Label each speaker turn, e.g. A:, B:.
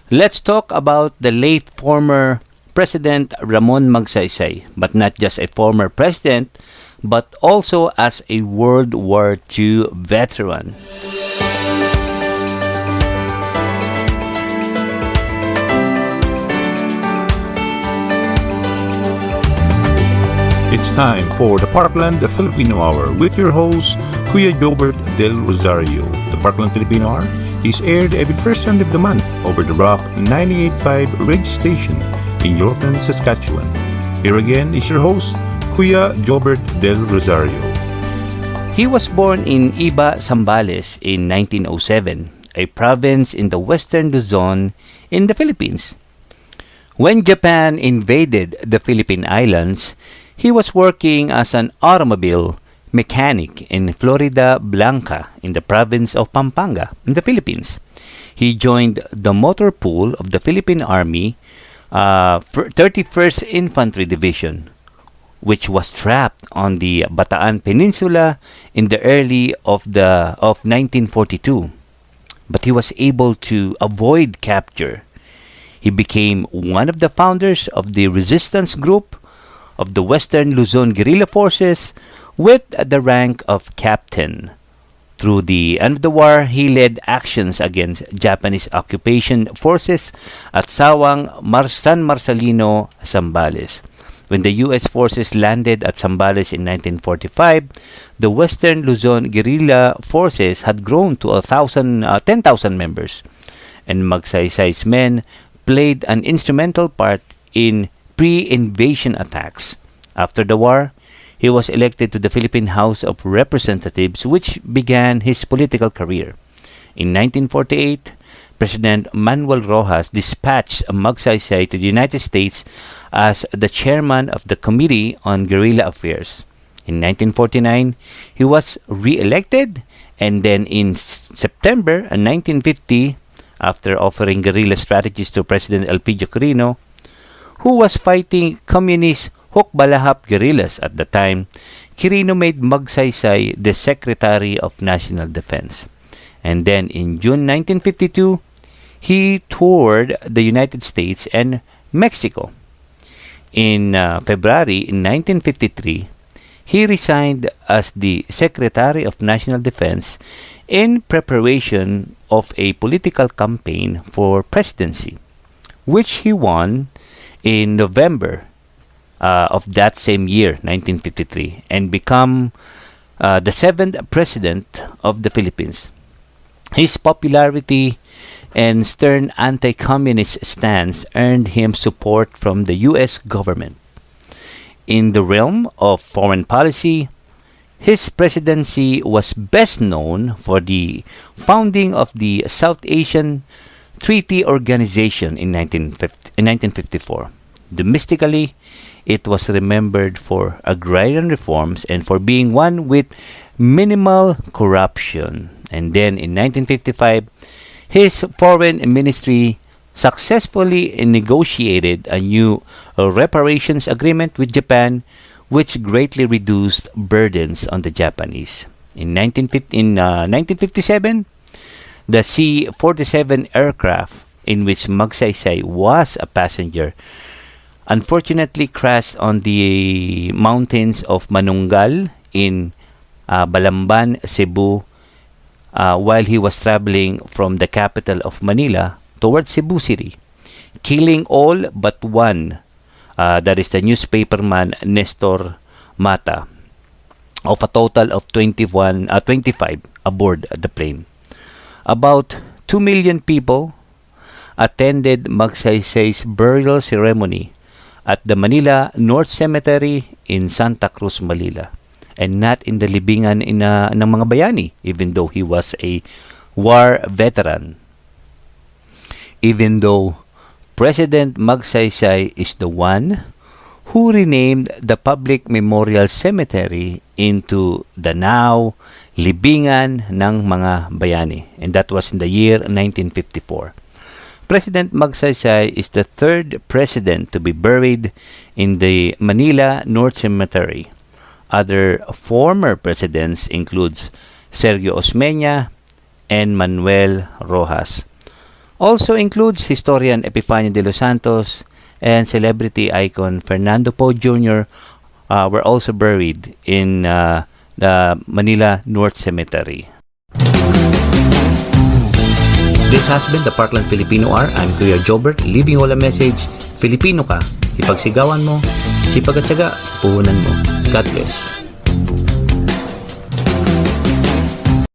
A: Let's talk about the late former President Ramon Magsaysay, but not just a former president, but also as a World War II veteran.
B: It's time for the Parkland Filipino Hour with your host, Kuya Gilbert Del Rosario. The Parkland Filipino Hour is aired every first Sunday of the month over the Rock 98.5 radio station in Yorkton, Saskatchewan. Here again is your host, Kuya Gilbert Del Rosario.
A: He was born in Iba, Zambales in 1907, a province in the western Luzon in the Philippines. When Japan invaded the Philippine Islands, he was working as an automobile mechanic in Florida Blanca in the province of Pampanga in the Philippines. He joined the motor pool of the Philippine Army 31st Infantry Division, which was trapped on the Bataan Peninsula in the early of 1942. But he was able to avoid capture. He became one of the founders of the resistance group of the Western Luzon Guerrilla Forces with the rank of captain. Through the end of the war, he led actions against Japanese occupation forces at Sawang, San Marcelino, Zambales. When the U.S. forces landed at Zambales in 1945, the Western Luzon Guerrilla Forces had grown to 10,000 members, and Magsaysay's men played an instrumental part in pre-invasion attacks. After the war, he was elected to the Philippine House of Representatives, which began his political career. In 1948, President Manuel Rojas dispatched Magsaysay to the United States as the chairman of the Committee on Guerrilla Affairs. In 1949, he was re-elected, and then in September 1950, after offering guerrilla strategies to President Elpidio Quirino, who was fighting communist Hukbalahap guerrillas at the time, Quirino made Magsaysay the Secretary of National Defense. And then in June 1952, he toured the United States and Mexico. In February in 1953, he resigned as the Secretary of National Defense in preparation of a political campaign for presidency, which he won in November of that same year, 1953, and become the 7th President of the Philippines. His popularity and stern anti-communist stance earned him support from the U.S. government. In the realm of foreign policy, his presidency was best known for the founding of the South Asian Treaty Organization in 1954. Domestically, it was remembered for agrarian reforms and for being one with minimal corruption. And then in 1955, his foreign ministry successfully negotiated a new reparations agreement with Japan, which greatly reduced burdens on the Japanese. In 1957, the C-47 aircraft in which Magsaysay was a passenger unfortunately crashed on the mountains of Manunggal in Balamban, Cebu, while he was traveling from the capital of Manila towards Cebu City, killing all but one, that is the newspaperman Nestor Mata, of a total of 25 aboard the plane. About 2 million people attended Magsaysay's burial ceremony at the Manila North Cemetery in Santa Cruz, Manila, and not in the libingan ng mga bayani, even though he was a war veteran. Even though President Magsaysay is the one who renamed the public memorial cemetery into the now libingan ng mga bayani, and that was in the year 1954. President Magsaysay is the third president to be buried in the Manila North Cemetery. Other former presidents include Sergio Osmeña and Manuel Rojas. also includes historian Epifanio de los Santos and celebrity icon Fernando Poe Jr. Were also buried in the Manila North Cemetery. This has been the Parkland Filipino Hour. I'm Kuya Jobert, leaving you all a message. Filipino ka, ipagsigawan mo, sipag at tiyaga, puhunan mo. God bless.